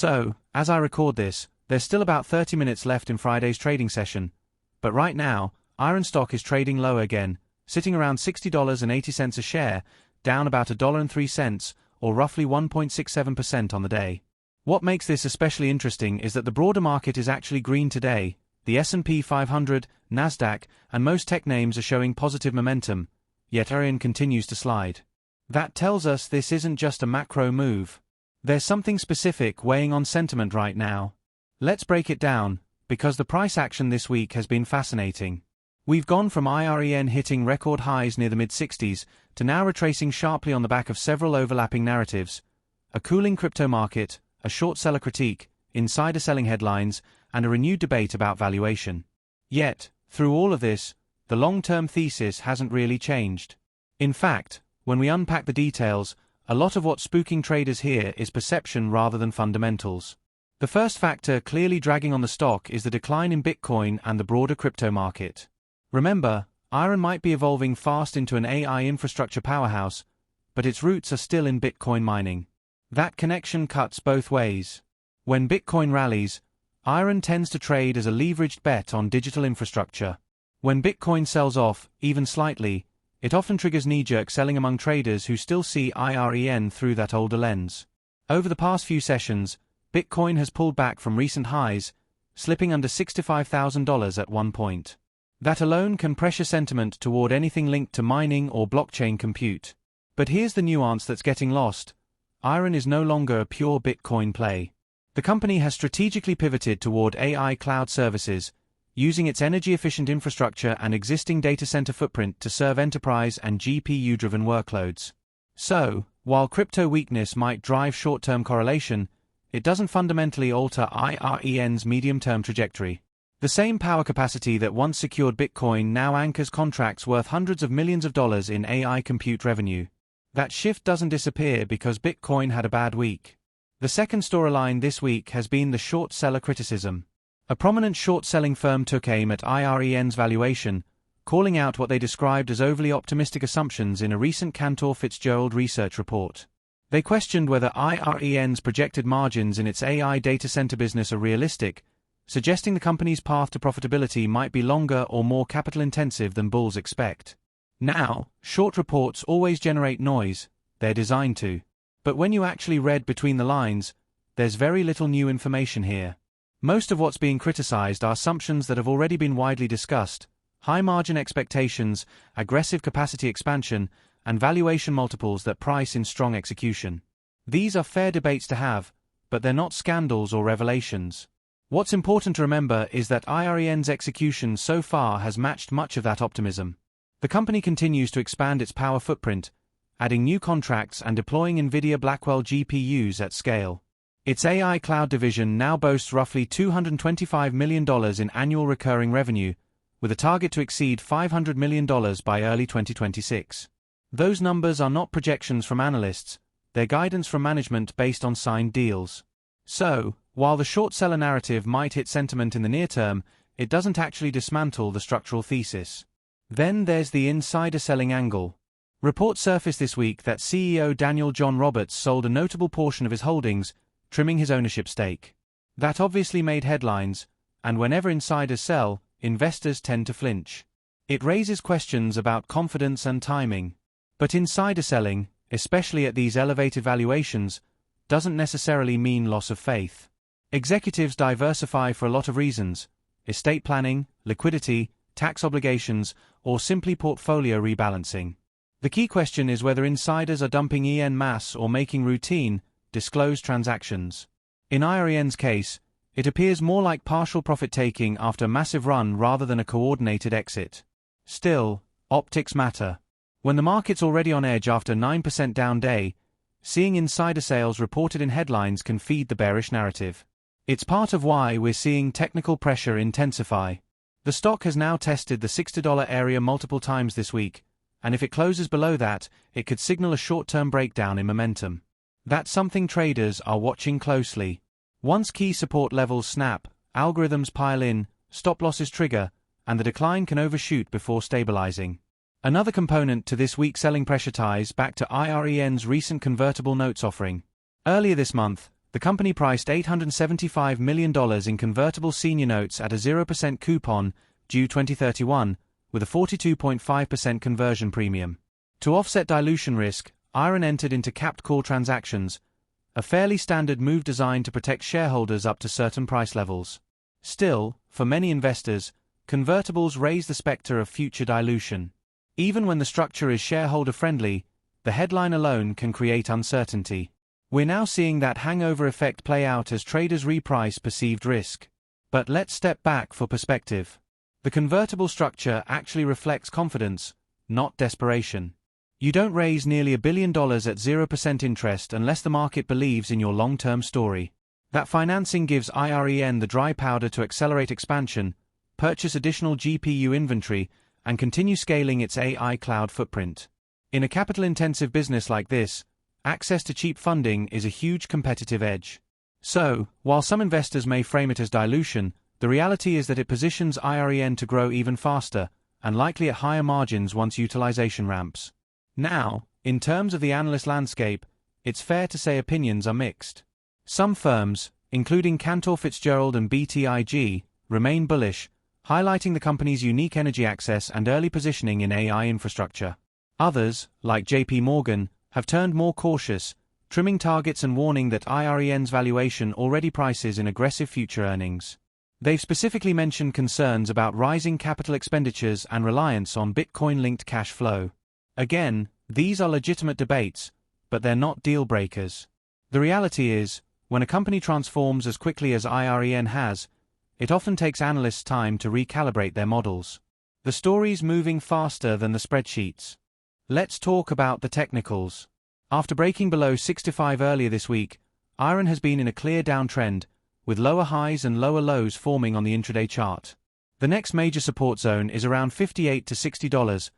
So, as I record this, there's still about 30 minutes left in Friday's trading session, but right now, IREN stock is trading low again, sitting around $60.80 a share, down about $1.03, or roughly 1.67% on the day. What makes this especially interesting is that the broader market is actually green today. The S&P 500, NASDAQ, and most tech names are showing positive momentum, yet IREN continues to slide. That tells us this isn't just a macro move. There's something specific weighing on sentiment right now. Let's break it down, because the price action this week has been fascinating. We've gone from IREN hitting record highs near the mid-60s to now retracing sharply on the back of several overlapping narratives: a cooling crypto market, a short seller critique, insider selling headlines, and a renewed debate about valuation. Yet, through all of this, the long-term thesis hasn't really changed. In fact, when we unpack the details, a lot of what's spooking traders here is perception rather than fundamentals. The first factor clearly dragging on the stock is the decline in Bitcoin and the broader crypto market. Remember, IREN might be evolving fast into an AI infrastructure powerhouse, but its roots are still in Bitcoin mining. That connection cuts both ways. When Bitcoin rallies, IREN tends to trade as a leveraged bet on digital infrastructure. When Bitcoin sells off, even slightly, it often triggers knee-jerk selling among traders who still see IREN through that older lens. Over the past few sessions, Bitcoin has pulled back from recent highs, slipping under $65,000 at one point. That alone can pressure sentiment toward anything linked to mining or blockchain compute. But here's the nuance that's getting lost: IREN is no longer a pure Bitcoin play. The company has strategically pivoted toward AI cloud services, using its energy-efficient infrastructure and existing data center footprint to serve enterprise and GPU-driven workloads. So, while crypto weakness might drive short-term correlation, it doesn't fundamentally alter IREN's medium-term trajectory. The same power capacity that once secured Bitcoin now anchors contracts worth hundreds of millions of dollars in AI compute revenue. That shift doesn't disappear because Bitcoin had a bad week. The second storyline this week has been the short seller criticism. A prominent short-selling firm took aim at IREN's valuation, calling out what they described as overly optimistic assumptions in a recent Cantor Fitzgerald research report. They questioned whether IREN's projected margins in its AI data center business are realistic, suggesting the company's path to profitability might be longer or more capital-intensive than bulls expect. Now, short reports always generate noise, they're designed to. But when you actually read between the lines, there's very little new information here. Most of what's being criticized are assumptions that have already been widely discussed: high margin expectations, aggressive capacity expansion, and valuation multiples that price in strong execution. These are fair debates to have, but they're not scandals or revelations. What's important to remember is that IREN's execution so far has matched much of that optimism. The company continues to expand its power footprint, adding new contracts and deploying Nvidia Blackwell GPUs at scale. Its AI cloud division now boasts roughly $225 million in annual recurring revenue, with a target to exceed $500 million by early 2026. Those numbers are not projections from analysts, they're guidance from management based on signed deals. So, while the short seller narrative might hit sentiment in the near term, it doesn't actually dismantle the structural thesis. Then there's the insider selling angle. Reports surfaced this week that CEO Daniel John Roberts sold a notable portion of his holdings, trimming his ownership stake. That obviously made headlines, and whenever insiders sell, investors tend to flinch. It raises questions about confidence and timing. But insider selling, especially at these elevated valuations, doesn't necessarily mean loss of faith. Executives diversify for a lot of reasons: estate planning, liquidity, tax obligations, or simply portfolio rebalancing. The key question is whether insiders are dumping en masse or making routine, disclosed transactions. In IREN's case, it appears more like partial profit-taking after a massive run rather than a coordinated exit. Still, optics matter. When the market's already on edge after a 9% down day, seeing insider sales reported in headlines can feed the bearish narrative. It's part of why we're seeing technical pressure intensify. The stock has now tested the $60 area multiple times this week, and if it closes below that, it could signal a short-term breakdown in momentum. That's something traders are watching closely. Once key support levels snap, algorithms pile in, stop losses trigger, and the decline can overshoot before stabilizing. Another component to this week's selling pressure ties back to IREN's recent convertible notes offering. Earlier this month, The company priced $875 million in convertible senior notes at a 0% coupon, due 2031, with a 42.5% conversion premium. To offset dilution risk, IREN entered into capped call transactions, a fairly standard move designed to protect shareholders up to certain price levels. Still, for many investors, convertibles raise the specter of future dilution. Even when the structure is shareholder-friendly, the headline alone can create uncertainty. We're now seeing that hangover effect play out as traders reprice perceived risk. But let's step back for perspective. The convertible structure actually reflects confidence, not desperation. You don't raise nearly $1 billion at 0% interest unless the market believes in your long-term story. That financing gives IREN the dry powder to accelerate expansion, purchase additional GPU inventory, and continue scaling its AI cloud footprint. In a capital-intensive business like this, access to cheap funding is a huge competitive edge. So, while some investors may frame it as dilution, the reality is that it positions IREN to grow even faster, and likely at higher margins once utilization ramps. Now, in terms of the analyst landscape, it's fair to say opinions are mixed. Some firms, including Cantor Fitzgerald and BTIG, remain bullish, highlighting the company's unique energy access and early positioning in AI infrastructure. Others, like JP Morgan, have turned more cautious, trimming targets and warning that IREN's valuation already prices in aggressive future earnings. They've specifically mentioned concerns about rising capital expenditures and reliance on Bitcoin-linked cash flow. Again, these are legitimate debates, but they're not deal breakers. The reality is, when a company transforms as quickly as IREN has, it often takes analysts time to recalibrate their models. The story's moving faster than the spreadsheets. Let's talk about the technicals. After breaking below 65 earlier this week, IREN has been in a clear downtrend, with lower highs and lower lows forming on the intraday chart. The next major support zone is around $58 to $60,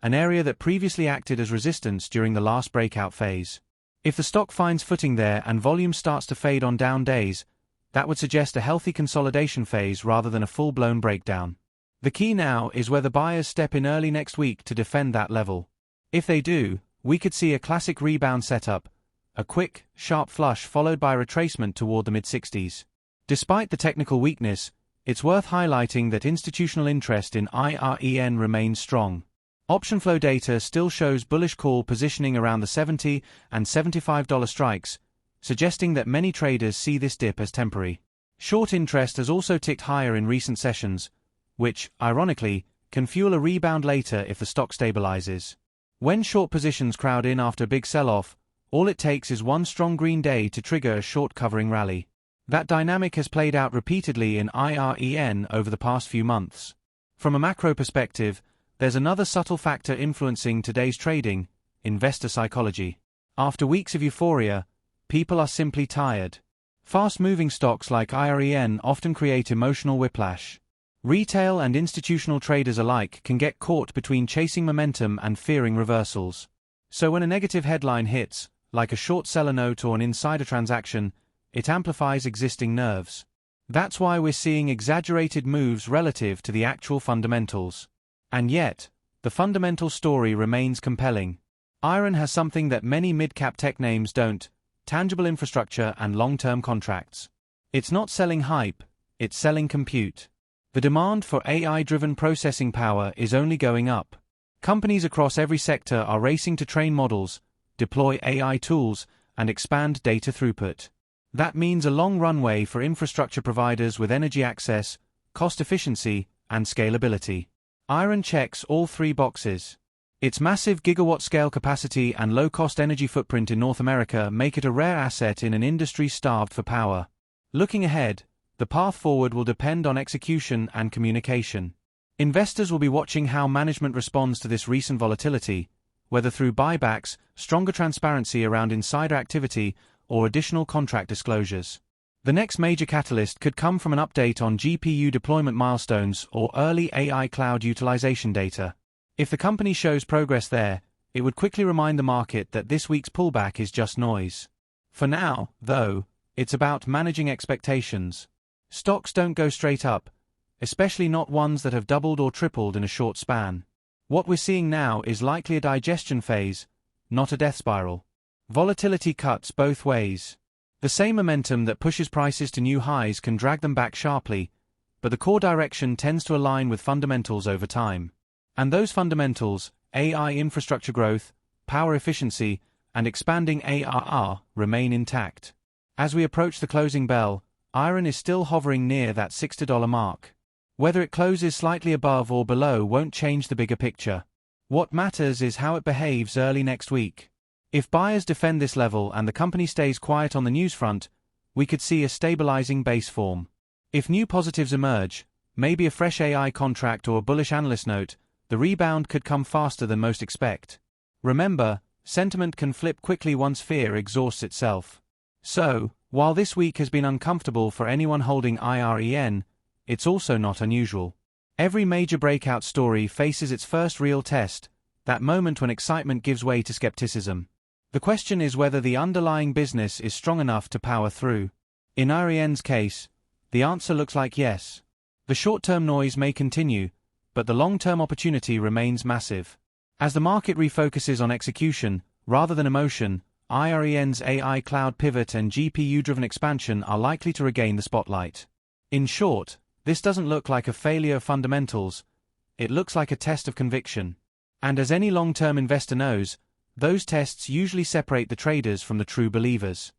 an area that previously acted as resistance during the last breakout phase. If the stock finds footing there and volume starts to fade on down days, that would suggest a healthy consolidation phase rather than a full-blown breakdown. The key now is whether buyers step in early next week to defend that level. If they do, we could see a classic rebound setup, a quick, sharp flush followed by retracement toward the mid-60s. Despite the technical weakness, it's worth highlighting that institutional interest in IREN remains strong. Option flow data still shows bullish call positioning around the $70 and $75 strikes, suggesting that many traders see this dip as temporary. Short interest has also ticked higher in recent sessions, which, ironically, can fuel a rebound later if the stock stabilizes. When short positions crowd in after a big sell-off, all it takes is one strong green day to trigger a short covering rally. That dynamic has played out repeatedly in IREN over the past few months. From a macro perspective, there's another subtle factor influencing today's trading: investor psychology. After weeks of euphoria, people are simply tired. Fast-moving stocks like IREN often create emotional whiplash. Retail and institutional traders alike can get caught between chasing momentum and fearing reversals. So when a negative headline hits, like a short seller note or an insider transaction, it amplifies existing nerves. That's why we're seeing exaggerated moves relative to the actual fundamentals. And yet, the fundamental story remains compelling. IREN has something that many mid-cap tech names don't: tangible infrastructure and long-term contracts. It's not selling hype, it's selling compute. The demand for AI-driven processing power is only going up. Companies across every sector are racing to train models, deploy AI tools, and expand data throughput. That means a long runway for infrastructure providers with energy access, cost efficiency, and scalability. IREN checks all three boxes. Its massive gigawatt-scale capacity and low-cost energy footprint in North America make it a rare asset in an industry starved for power. Looking ahead, the path forward will depend on execution and communication. Investors will be watching how management responds to this recent volatility, whether through buybacks, stronger transparency around insider activity, or additional contract disclosures. The next major catalyst could come from an update on GPU deployment milestones or early AI cloud utilization data. If the company shows progress there, it would quickly remind the market that this week's pullback is just noise. For now, though, it's about managing expectations. Stocks don't go straight up, especially not ones that have doubled or tripled in a short span. What we're seeing now is likely a digestion phase, not a death spiral. Volatility cuts both ways. The same momentum that pushes prices to new highs can drag them back sharply, but the core direction tends to align with fundamentals over time. And those fundamentals, AI infrastructure growth, power efficiency, and expanding ARR, remain intact. As we approach the closing bell, IREN is still hovering near that $60 mark. Whether it closes slightly above or below won't change the bigger picture. What matters is how it behaves early next week. If buyers defend this level and the company stays quiet on the news front, we could see a stabilizing base form. If new positives emerge, maybe a fresh AI contract or a bullish analyst note, the rebound could come faster than most expect. Remember, sentiment can flip quickly once fear exhausts itself. So, while this week has been uncomfortable for anyone holding IREN, it's also not unusual. Every major breakout story faces its first real test, that moment when excitement gives way to skepticism. The question is whether the underlying business is strong enough to power through. In IREN's case, the answer looks like yes. The short-term noise may continue, but the long-term opportunity remains massive. As the market refocuses on execution, rather than emotion, IREN's AI cloud pivot and GPU-driven expansion are likely to regain the spotlight. In short, this doesn't look like a failure of fundamentals, it looks like a test of conviction. And as any long-term investor knows, those tests usually separate the traders from the true believers.